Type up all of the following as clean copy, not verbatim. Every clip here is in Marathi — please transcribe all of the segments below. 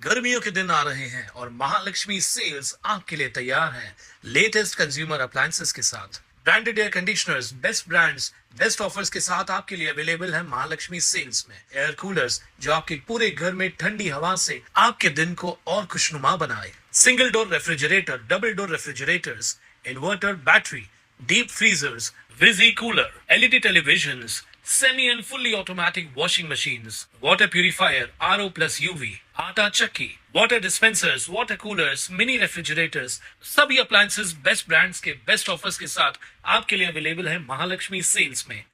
गर्मियों के दिन आ रहे हैं और महालक्ष्मी सेल्स आपके लिए तैयार है लेटेस्ट कंज्यूमर अप्लायंसेस के साथ। Branded air conditioners, best brands, best offers के साथ आपके लिए अवेलेबल है महालक्ष्मी सेल्स में। एयर कूलर्स जो आपके पूरे घर में ठंडी हवा से आपके दिन को और खुशनुमा बनाए। Single door refrigerator, double door refrigerators, inverter battery, deep freezers, विजी cooler, LED televisions, semi and fully automatic washing machines, water purifier, RO plus UV, आटा चक्की, water dispensers, water coolers, mini refrigerators, सभी appliances बेस्ट ब्रांड्स के बेस्ट ऑफर्स के साथ आपके लिए अवेलेबल है महालक्ष्मी सेल्स में।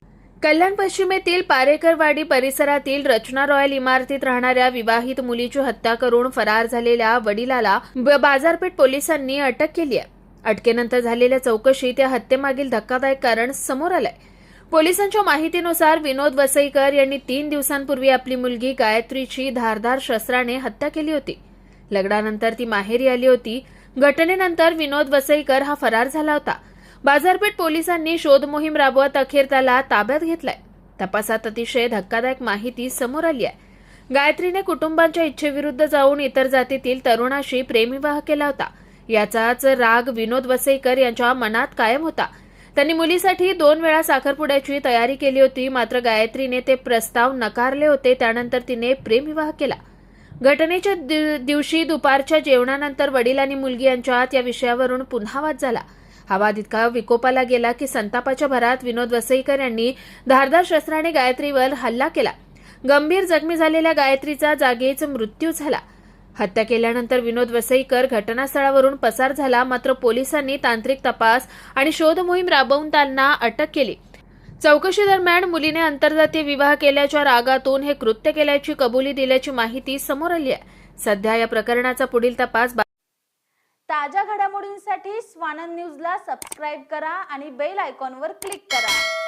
कल्याण पश्चिमेतील पारेकरवाडी परिसरातील रचना रॉयल इमारतीत राहणाऱ्या विवाहित मुलीची हत्या करून फरार झालेल्या वडिलाला बाजारपेठ पोलिसांनी अटक केली आहे। अटकेनंतर झालेल्या चौकशीत या हत्येमागील धक्कादायक कारण समोर आलंय। पोलिसांच्या माहितीनुसार विनोद वसईकर यांनी 3 दिवसांपूर्वी आपली मुलगी गायत्रीची धारदार शस्त्राने हत्या केली होती। लग्नानंतर ती माहेरी आली होती। घटनेनंतर विनोद वसईकर हा फरार झाला होता। बाजारपेठ पोलिसांनी शोध मोहीम राबवत अखेर त्याला ताब्यात घेतलाय। तपासात अतिशय धक्कादायक माहिती समोर आली आहे। गायत्रीने कुटुंबाच्या इच्छेविरुद्ध जाऊन इतर जातीतील तरुणाशी प्रेमविवाह केला होता। याचाच राग विनोद वसईकर यांच्या मनात कायम होता। त्यांनी मुलीसाठी 2 वेळा साखरपुड्याची तयारी केली होती, मात्र गायत्रीने ते प्रस्ताव नकारले होते। त्यानंतर तिने प्रेमविवाह केला। घटनेच्या दिवशी दुपारच्या जेवणानंतर वडील आणि मुलगी यांच्यात या विषयावरून पुन्हा वाद झाला। हा वाद इतका विकोपाला गेला की संतापाच्या भरात विनोद वसईकर यांनी धारदार शस्त्राने गायत्रीवर हल्ला केला। गंभीर जखमी झालेल्या गायत्रीचा जागीच मृत्यू झाला। हत्या केल्यानंतर विनोद वसईकर घटनास्थळावरून पसार झाला, मात्र पोलिसांनी तांत्रिक तपास आणि शोध मोहीम राबवून त्यांना अटक केली। चौकशी दरम्यान मुलीने आंतरजातीय विवाह केल्याच्या रागातून हे कृत्य केल्याची कबुली दिल्याची माहिती समोर आली आहे। सध्या या प्रकरणाचा पुढील तपास ताज्या घडामोडींसाठी स्वानंद न्यूजला सबस्क्राइब करा आणि बेल आयकॉनवर क्लिक करा।